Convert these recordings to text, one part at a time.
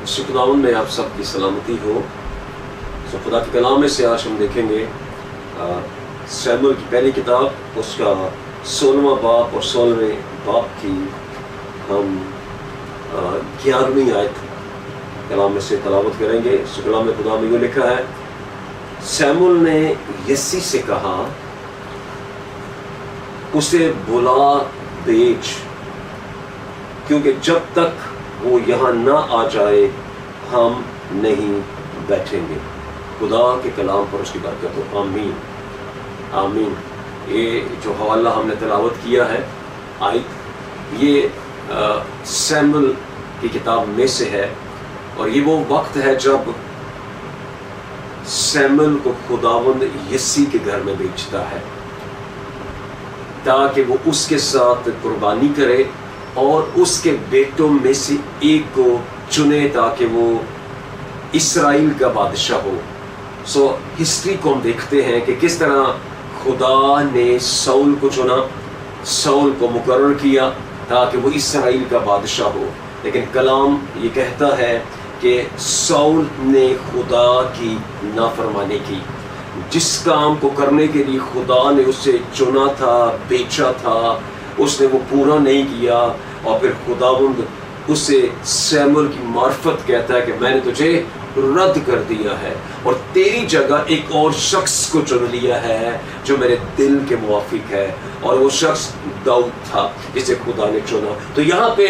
खुदावंद में आप सबकी सलामती हो। तो खुदा के कलाम में से आज हम देखेंगे शमूएल की पहली किताब उसका 16वां बाब और 16वें बाब की हम 11वीं आयत कलाम में से तलावत करेंगे। इस कलाम में खुदा में यूँ लिखा है, शमूएल ने यस्सी से कहा, उसे बुला भेज, क्योंकि जब तक वो यहाँ ना आ जाए हम नहीं बैठेंगे। खुदा के कलाम पर उसकी बरकत हो, आमीन आमीन। ये जो हवाला हमने तलावत किया है आयत, ये शमूएल की किताब में से है, और ये वो वक्त है जब शमूएल को खुदावंद यस्सी के घर में भेजता है ताकि वो उसके साथ कुर्बानी करे और उसके बेटों में से एक को चुने ताकि वो इस्राएल का बादशाह हो। सो हिस्ट्री को हम देखते हैं कि किस तरह खुदा ने शाऊल को चुना, शाऊल को मुकर्रर किया ताकि वो इस्राएल का बादशाह हो। लेकिन कलाम ये कहता है कि शाऊल ने खुदा की नाफरमानी की। जिस काम को करने के लिए खुदा ने उसे चुना था, बेचा था, उसने वो पूरा नहीं किया, और फिर खुदावंद उसे शमूएल की मार्फत कहता है कि मैंने तुझे रद्द कर दिया है और तेरी जगह एक और शख्स को चुन लिया है जो मेरे दिल के मुवाफिक है, और वो शख्स दाऊद था जिसे खुदा ने चुना। तो यहाँ पे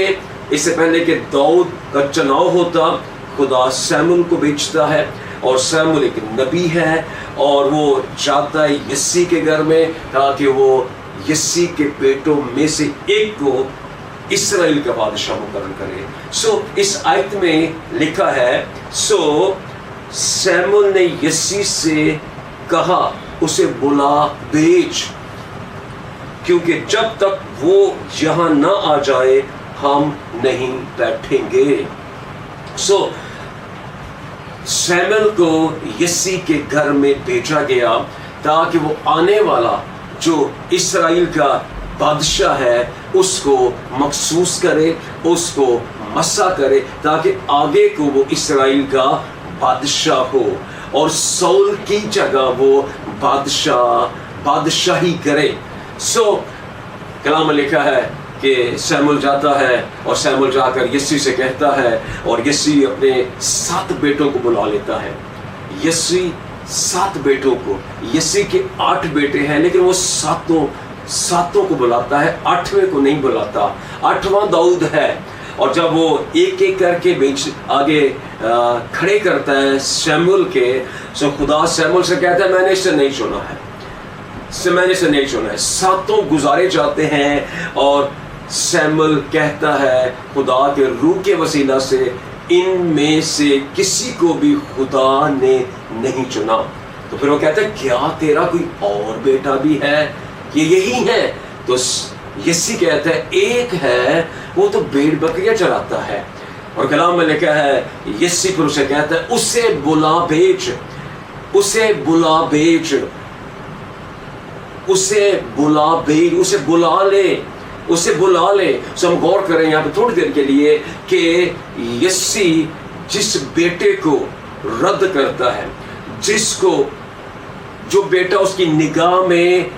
इससे पहले कि दाऊद का चुनाव होता, खुदा शमूएल को भेजता है, और शमूएल एक नबी है और वो जाता है यस्सी के घर में ताकि वो यस्सी के बेटों में से एक को इस्राएल का बादशाह मुकर्रर करे। सो इस आयत में लिखा है, सो शमूएल ने यस्सी से कहा, उसे बुला भेज, क्योंकि जब तक वो यहाँ ना आ जाए हम नहीं बैठेंगे। सो शमूएल को यस्सी के घर में भेजा गया ताकि वो आने वाला जो इस्राएल का बादशाह है उसको मखसूस करे, उसको मसा करे, ताकि आगे को वो इस्राएल का बादशाह हो और शाऊल की जगह वो बादशाही करे। सो कलाम में लिखा है कि शमूएल जाता है और शमूएल जाकर यस्सी से कहता है, और यस्सी अपने 7 बेटों को बुला लेता है। यस्सी 7 बेटों को, यस्सी के 8 बेटे हैं लेकिन वो सातों को बुलाता है, 8वें को नहीं बुलाता। 8वां दाऊद है, और जब वो एक एक करके बेच आगे खड़े करता है शमूएल के, सो खुदा शमूएल से कहता है मैंने इसे नहीं चुना है, मैंने इसे नहीं चुना है। 7 गुजारे जाते हैं और शमूएल कहता है खुदा के रूह के वसीला से, इनमें से किसी को भी खुदा ने नहीं चुना। तो फिर वो कहता है क्या तेरा कोई और बेटा भी है, ये यही है? तो यस्सी कहता है एक है, वो तो भेड़ बकरियां चराता है। और कलाम में लिखा है, यस्सी फिर उसे कहता है उसे बुला भेज, उसे बुला भेज, उसे बुला भेज, उसे बुला ले, उसे बुला ले। सो हम गौर करें यहाँ पे थोड़ी देर के लिए कि यस्सी जिस बेटे को रद्द करता है, जिसको जो बेटा उसकी निगाह में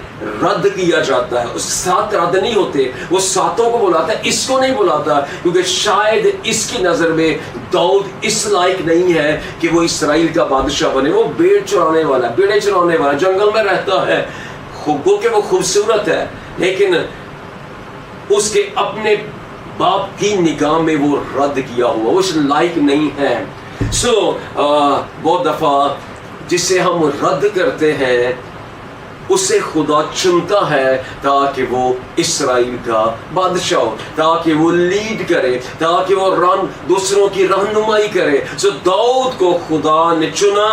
रद्द किया जाता है, उस 7 रद्द नहीं होते, वो 7 को बुलाता है, इसको नहीं बुलाता, क्योंकि शायद इसकी नजर में दाऊद इस लायक नहीं है कि वो इस्राएल का बादशाह बने। वो भेड़ चुराने वाला, भेड़े चुराने वाला, जंगल में रहता है, गो के वो खूबसूरत है, लेकिन उसके अपने बाप की निगाह में वो रद्द किया हुआ, वो उस लायक नहीं है। सो बहुत दफा जिसे हम रद्द करते हैं उसे खुदा चुनता है ताकि वो इस्राएल का बादशाह हो, ताकि वो लीड करे, ताकि वो दूसरों की रहनुमाई करे। सो दाऊद को खुदा ने चुना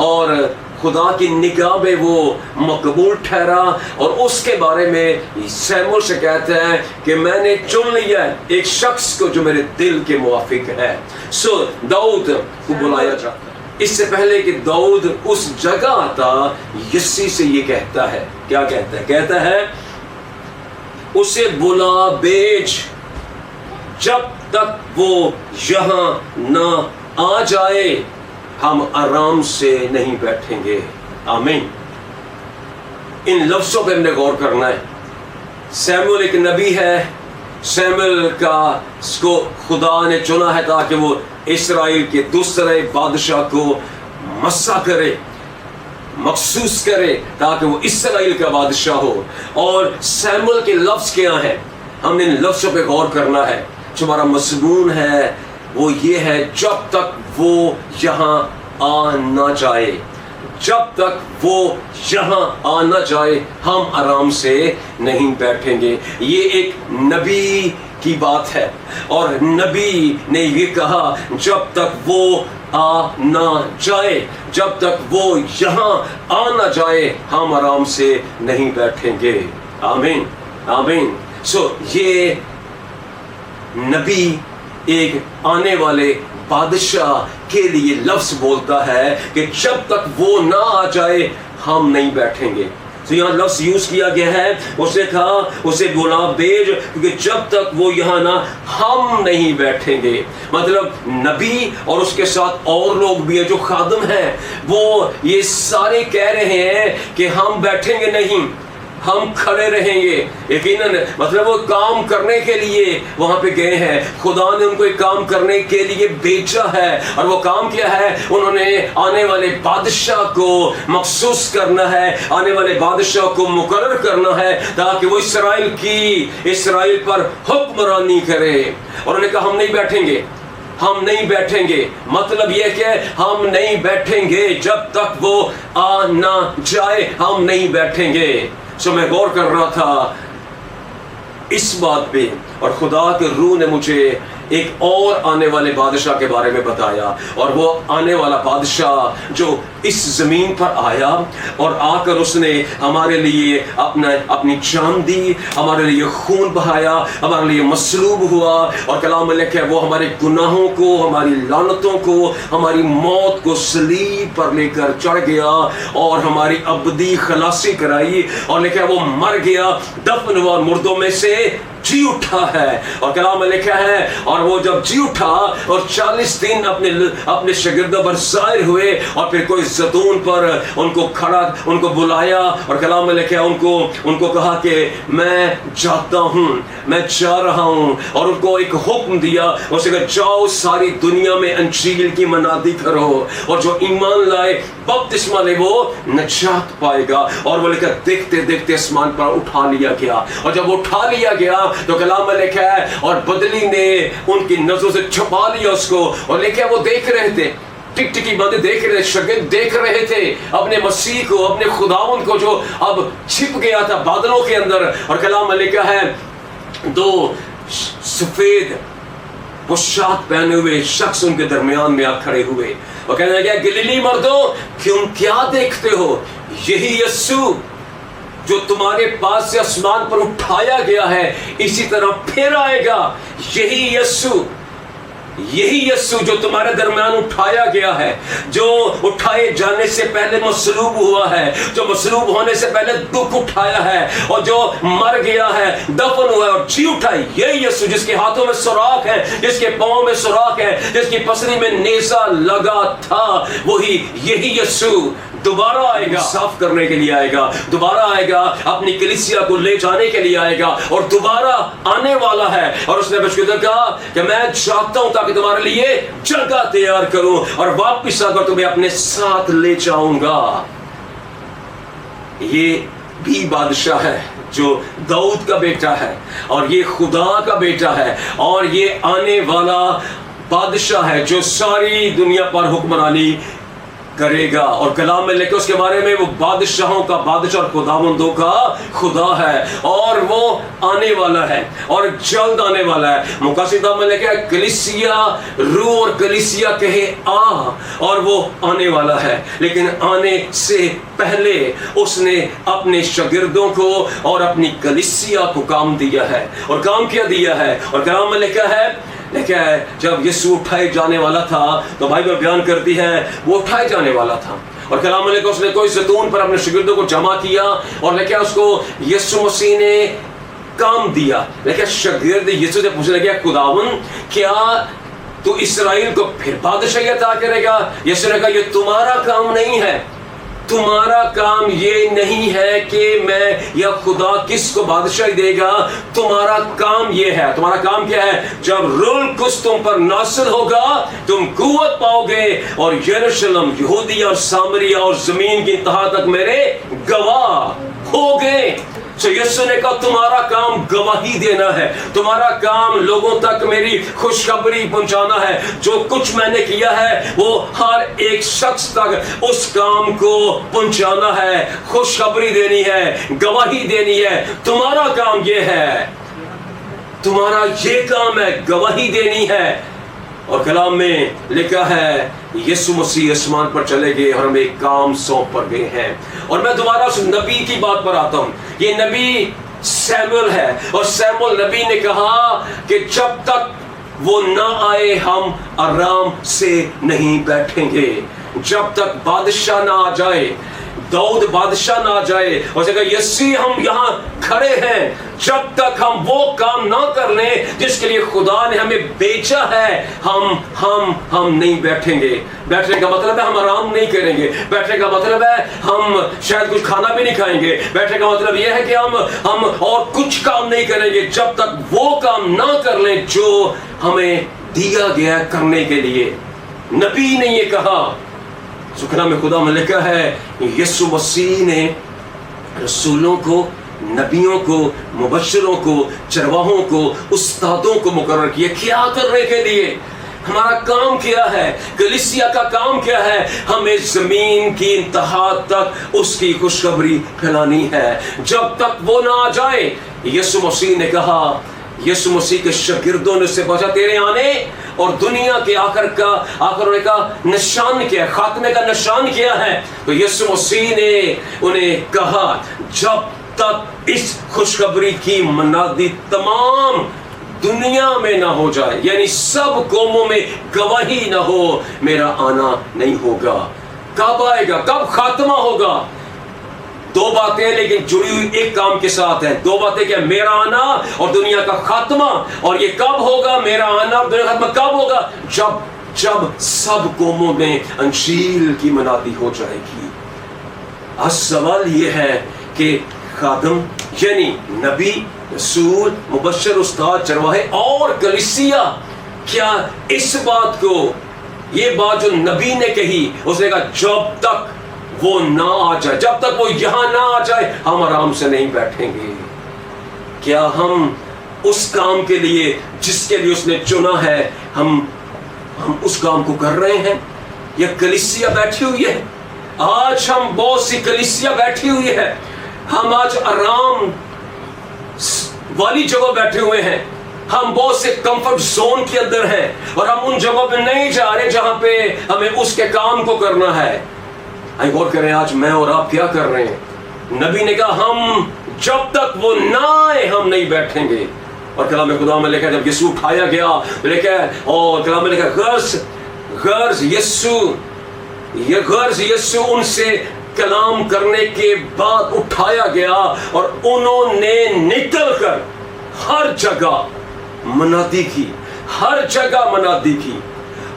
और खुदा की निगाह में वो मकबूल ठहरा, और उसके बारे में शमूएल से कहते हैं कि मैंने चुन लिया है एक शख्स को जो मेरे दिल के मुवाफिक है। सो दाऊद को बुलाया जाता है। इससे पहले कि दाऊद उस जगह आता, यस्सी से ये कहता है, क्या कहता है? कहता है उसे बुला भेज, जब तक वो यहाँ ना आ जाए हम आराम से नहीं बैठेंगे। आमीन। इन लफ्जों पे हमने गौर करना है। सैमुअल एक नबी है, सैमुअल को खुदा ने चुना है ताकि वो इस्राएल के दूसरे बादशाह को मस्सा करे, मखसूस करे, ताकि वो इस्राएल का बादशाह हो। और सैमुअल के लफ्ज क्या है, हमने इन लफ्जों पे गौर करना है। जो हमारा मज़मून है वो ये है, जब तक वो यहाँ आ ना जाए, जब तक वो यहाँ आ ना जाए हम आराम से नहीं बैठेंगे। ये एक नबी की बात है और नबी ने ये कहा जब तक वो आ ना जाए, जब तक वो यहाँ आ ना जाए हम आराम से नहीं बैठेंगे। आमीन, आमीन। ये नबी एक आने वाले बादशाह के लिए लफ्ज बोलता है कि जब तक वो ना आ जाए हम नहीं बैठेंगे। तो यहाँ लफ्ज यूज किया गया है, उसने कहा उसे बुला भेज, क्योंकि जब तक वो यहाँ ना हम नहीं बैठेंगे। मतलब नबी और उसके साथ और लोग भी हैं जो खादम हैं, वो ये सारे कह रहे हैं कि हम बैठेंगे नहीं, हम खड़े रहेंगे। यकीनन मतलब वो काम करने के लिए वहां पे गए हैं, खुदा ने उनको एक काम करने के लिए भेजा है। और वो काम क्या है, उन्होंने आने वाले बादशाह को मखसूस करना है, आने वाले बादशाह को मुकर्रर करना है ताकि वो इस्राएल पर हुक्मरानी करे। और उन्होंने कहा हम नहीं बैठेंगे, हम नहीं बैठेंगे। मतलब यह कि हम नहीं बैठेंगे जब तक वो आ ना जाए, हम नहीं बैठेंगे। मैं गौर कर रहा था इस बात पे और खुदा के रूह ने मुझे एक और आने वाले बादशाह के बारे में बताया। और वो आने वाला बादशाह जो इस जमीन पर आया और आकर उसने हमारे लिए अपनी जान दी, हमारे लिए खून बहाया, हमारे लिए मसलूब हुआ। और कलाम में लिखा है वो हमारे गुनाहों को, हमारी लानतों को, हमारी मौत को सलीब पर लेकर चढ़ गया और हमारी अबदी खलासी कराई। और लिखा है वो मर गया, दफन हुआ, मुर्दों में से जी उठा है। और कलाम में लिखा है और वो जब जी उठा और 40 दिन अपने शागिर्दों पर ज़ाहिर हुए और फिर कोई ज़ैतून पर उनको बुलाया। और कलाम में लिखा है उनको कहा कि मैं जाता हूँ, मैं जा रहा हूँ। और उनको एक हुक्म दिया, उसे कहा जाओ सारी दुनिया में अंजील की मनादी करो और जो ईमान लाए बपतिस्मा ले वो नजात पाएगा। और वो लिखा देखते देखते आसमान पर उठा लिया गया। और जब उठा लिया गया तो कलाम में लिखा है और बदली ने उनकी नजरों से छुपा लिया उसको। और लिखा है वो देख रहे थे, टिकटिकी बंदे देख रहे थे, शागिर्द देख रहे थे अपने मसीह को, अपने खुदावंद को जो अब छिप गया था बादलों के अंदर। और कलाम में लिखा है दो सफेद पोशाक पहने हुए शख्स उनके दरमियान में आ खड़े हुए और कहने लगे गलीली मर्दों क्यों क्या देखते हो, यही यीशु जो तुम्हारे पास से आसमान पर उठाया गया है इसी तरह फिर आएगा। यही यीशु जो तुम्हारे दरमियान उठाया गया है, जो उठाए जाने से पहले मसलूब हुआ है, जो मसलूब होने से पहले दुख उठाया है और जो मर गया है, दफन हुआ है और जी उठा है, यही यीशु जिसके हाथों में सुराख है, जिसके पांव में सुराख है, जिसकी पसली में नेज़ा लगा था, यही यीशु दोबारा आएगा, साफ करने के लिए आएगा, दोबारा आएगा, अपनी कलीसिया को ले जाने के लिए आएगा और दोबारा आने वाला है। और उसने बशकुदर कहा कि मैं चाहता हूं ताकि तुम्हारे लिए जगह तैयार करूं और वापस आकर तुम्हें अपने साथ ले जाऊंगा। ये भी बादशाह है जो दाऊद का बेटा है और ये खुदा का बेटा है और ये आने वाला बादशाह है जो सारी दुनिया पर हुक्मरानी करेगा। और कलाम में लेकर उसके बारे में वो बादशाहों का बादशाह और खुदावंदों का खुदा है और वो आने वाला है और जल्द आने वाला है। मुकासिदा में लेकर कलीसिया रूह और कलीसिया कहे आ, और वो आने वाला है, लेकिन आने से पहले उसने अपने शागिर्दों को और अपनी कलीसिया को काम दिया है। और काम क्या दिया है? और कलाम में लिखा है जब यीशु उठाए जाने वाला था तो बाइबल बयान करती है वो उठाए जाने वाला था और कलाम में उसने कोई ज़ैतून पर अपने शागिर्दों को जमा किया और लेकिन उसको यीशु मसीह ने काम दिया। लेकिन शागिर्द यीशु से पूछने लगे, खुदावन क्या तू इसराइल को फिर बादशाही अता करेगा? यीशु ने कहा, ये तुम्हारा काम नहीं है, तुम्हारा काम ये नहीं है कि मैं या खुदा किसको बादशाही देगा, तुम्हारा काम ये है। तुम्हारा काम क्या है? जब रूल कुछ तुम पर नासिल होगा, तुम कुव्वत पाओगे और यरूशलेम, यहूदिया और सामरिया और जमीन की इंतहा तक मेरे गवाह होगे। तो यीशु ने कहा, तुम्हारा काम गवाही देना है, तुम्हारा काम लोगों तक मेरी खुशखबरी पहुंचाना है। जो कुछ मैंने किया है वो हर एक शख्स तक उस काम को पहुंचाना है, खुशखबरी देनी है, गवाही देनी है। तुम्हारा काम ये है, तुम्हारा ये काम है, गवाही देनी है। और कलाम में लिखा है यीशु मसीह आसमान पर चले गए और हमें काम सौंप पर गए हैं। और मैं दोबारा उस नबी की बात पर आता हूं। ये नबी सैमुअल है और सैमुअल नबी ने कहा कि जब तक वो ना आए हम आराम से नहीं बैठेंगे, जब तक बादशाह ना आ जाए, दाऊद बादशाह ना आ जाए और कहा यस्सी हम यहाँ खड़े हैं, जब तक हम वो काम ना कर लें जिसके लिए खुदा ने हमें भेजा है, हम नहीं बैठेंगे। बैठने का मतलब है हम आराम नहीं करेंगे, बैठने का मतलब है हम शायद कुछ खाना भी नहीं खाएंगे, बैठने का मतलब यह है कि हम और कुछ काम नहीं करेंगे जब तक वो काम ना कर लें जो हमें दिया गया करने के लिए। नबी ने ये कहा, सुखना में खुदा में लिखा है यीशु मसीह ने रसूलों को, नबियों को, मुबश्शिरों को, चरवाहों को, उस्तादों को मुकर्रर किया। क्या करने के लिए? हमारा काम क्या है? कलीसिया का काम क्या है? हमें जमीन की इंतहा तक उसकी खुशखबरी फैलानी है जब तक वो ना आ जाए। यीशु मसीह ने कहा, यीशु मसीह के शागिर्दों ने उससे पूछा तेरे आने और दुनिया के आखिर होने का निशान क्या है, खात्मे का निशान क्या है? तो यीशु मसीह ने उन्हें कहा जब तक इस खुशखबरी की मनादी तमाम दुनिया में ना हो जाए, यानी सब कौमों में गवाही ना हो, मेरा आना नहीं होगा। कब आएगा? कब खात्मा होगा? दो बातें लेकिन जुड़ी हुई एक काम के साथ है। दो बातें क्या? मेरा आना और दुनिया का खात्मा। और ये कब होगा? मेरा आना और दुनिया का खात्मा कब होगा? जब सब कौमों में अंजील की मनादी हो जाएगी। आज सवाल ये है कि खादम यानी नबी, रसूल, मुबश्शिर, उस्ताद, चरवाहे और कलीसिया क्या इस बात को, ये बात जो नबी ने कही, उसने कहा जब तक वो ना आ जाए, जब तक वो यहां ना आ जाए हम आराम से नहीं बैठेंगे। क्या हम उस काम के लिए जिसके लिए उसने चुना है, हम उस काम को कर रहे हैं? या कलीसिया बैठी हुई है? आज हम बहुत सी कलीसिया बैठी हुई है, हम आज आराम वाली जगह बैठे हुए हैं, हम बहुत से कंफर्ट जोन के अंदर हैं और हम उन जगहों पे नहीं जा रहे जहां पे हमें उसके काम को करना है। आई गौर करें आज मैं और आप क्या कर रहे हैं। नबी ने कहा हम जब तक वो ना आए हम नहीं बैठेंगे। और कलाम खुदा में लिखा जब यीशु उठाया गया लिखा, और कलाम में लिखा गर्ज यीशु उनसे कलाम करने के बाद उठाया गया और उन्होंने निकलकर हर जगह मनादी की, हर जगह मनादी की।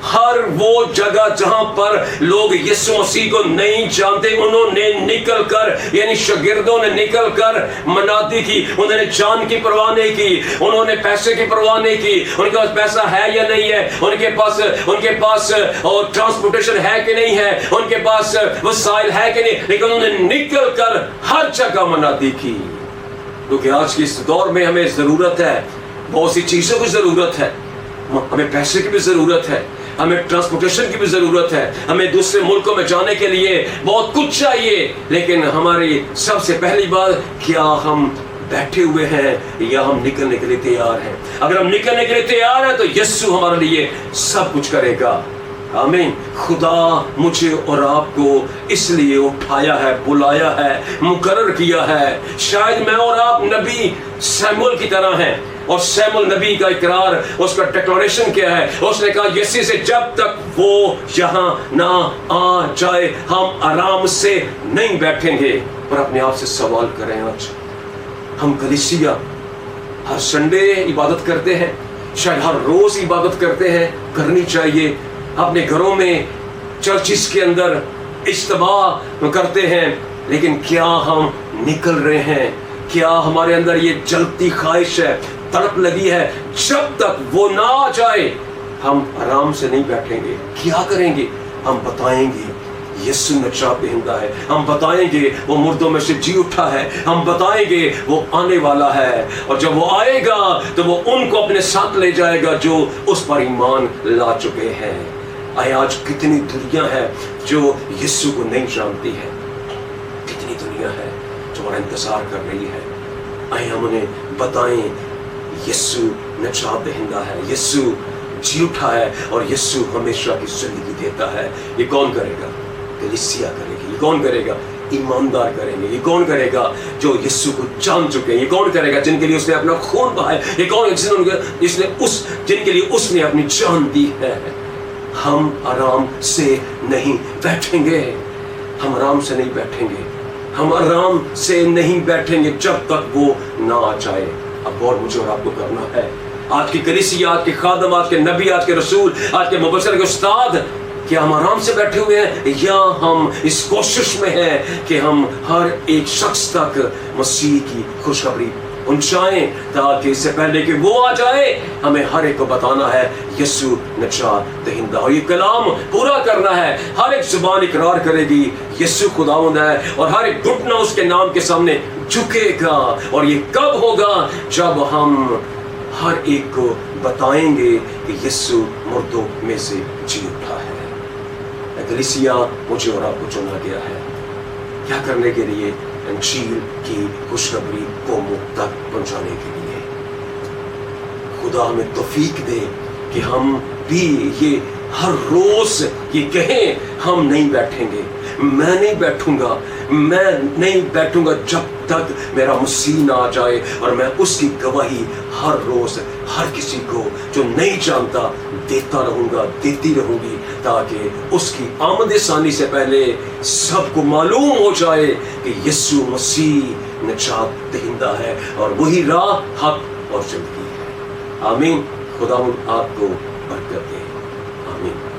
हर वो जगह जहां पर लोग यीशु मसीह को नहीं जानते उन्होंने निकलकर, यानी शागिर्दों ने निकलकर मनादी की। उन्होंने जान की परवाह नहीं की, उन्होंने पैसे की परवाह नहीं की, उनके पास पैसा है या नहीं है, उनके पास और ट्रांसपोर्टेशन है कि नहीं है, उनके पास वसाइल है कि नहीं, लेकिन उन्होंने निकलकर हर जगह मनादी की। क्योंकि आज के इस दौर में हमें जरूरत है, बहुत सी चीजों की जरूरत है, हमें पैसे की भी जरूरत है, हमें ट्रांसपोर्टेशन की भी जरूरत है, हमें दूसरे मुल्कों में जाने के लिए बहुत कुछ चाहिए। लेकिन हमारी सबसे पहली बात, क्या हम बैठे हुए हैं या हम निकलने के लिए तैयार हैं? अगर हम निकलने के लिए तैयार हैं तो यीशु हमारे लिए सब कुछ करेगा। आमीन। खुदा मुझे और आपको इसलिए उठाया है, बुलाया है, मुकर्रर किया है। शायद मैं और आप नबी सैमुअल की तरह हैं, और सैमुअल नबी का इकरार, उसका डिक्लेरेशन क्या है? उसने कहा यीशु से जब तक वो यहाँ ना आ जाए हम आराम से नहीं बैठेंगे। पर अपने आप से सवाल करें, आज हम कलीसिया ہر سنڈے عبادت کرتے ہیں، شاید ہر روز عبادت کرتے ہیں، کرنی چاہیے. اپنے گھروں میں چرچز کے اندر اجتماع کرتے ہیں، لیکن کیا ہم نکل رہے ہیں؟ کیا ہمارے اندر یہ جلتی خواہش ہے، تڑپ لگی ہے؟ جب تک وہ نہ آ جائے ہم آرام سے نہیں بیٹھیں گے. کیا کریں گے؟ ہم بتائیں گے یسوع نجات دہندہ ہے، ہم بتائیں گے وہ مردوں میں سے جی اٹھا ہے، ہم بتائیں گے وہ آنے والا ہے، اور جب وہ آئے گا تو وہ ان کو اپنے ساتھ لے جائے گا جو اس پر ایمان لا چکے ہیں. آج کتنی دنیا ہے جو یسوع کو نہیں جانتی ہے، کتنی دنیا ہے جو ہمارا انتظار کر رہی ہے. ہم انہیں بتائیں یسوع نجات دہندہ ہے، یسوع جی اٹھا ہے، اور یسوع ہمیشہ کی زندگی دیتا ہے. یہ کون کرے گا؟ کلیسیا کرے گی. یہ کون کرے گا؟ ایماندار کریں گے. یہ کون کرے گا؟ جو یسوع کو جان چکے ہیں. یہ کون کرے گا؟ جن کے لیے اس نے اپنا خون بہایا. یہ کون جن کے لیے اس نے اپنی جان دی ہے. ہم آرام سے نہیں بیٹھیں گے، ہم آرام سے نہیں بیٹھیں گے، ہم آرام سے نہیں بیٹھیں گے جب تک وہ نہ آ جائے. اب اور مجھے اور آپ کو کرنا ہے. آج کی کلیسیا، آج کے خادم، آج کے نبی، آج کے رسول، آج کے مبشر کے استاد، کیا ہم آرام سے بیٹھے ہوئے ہیں، یا ہم اس کوشش میں ہیں کہ ہم ہر ایک شخص تک مسیح کی خوشخبری پہنچائیں، تاکہ اس سے پہلے کہ وہ آ جائے ہمیں ہر ایک کو بتانا ہے یسوع نجات دہندہ. اور یہ کلام پورا کرنا ہے. ہر ایک زبان اقرار کرے گی یسوع خداوند ہے، اور ہر ایک گھٹنا اس کے نام کے سامنے جھکے گا. اور یہ کب ہوگا؟ جب ہم ہر ایک کو بتائیں گے کہ یسوع مردوں میں سے جی اٹھا ہے. کلیسیا، مجھے اور آپ کو چنا گیا ہے کیا کرنے کے لیے؟ انجیل کی خوشخبری قوموں تک پہنچانے کے لیے. خدا ہمیں توفیق دے کہ ہم بھی یہ ہر روز یہ کہیں ہم نہیں بیٹھیں گے. میں نہیں بیٹھوں گا جب تک میرا مسیح نہ آ جائے، اور میں اس کی گواہی ہر روز ہر کسی کو جو نہیں جانتا دیتا رہوں گا، دیتی رہوں گی، تاکہ اس کی آمد ثانی سے پہلے سب کو معلوم ہو جائے کہ یسوع مسیح نجات دہندہ ہے، اور وہی راہ، حق اور زندگی ہے. آمین. خدا آپ کو برکت دے. آمین.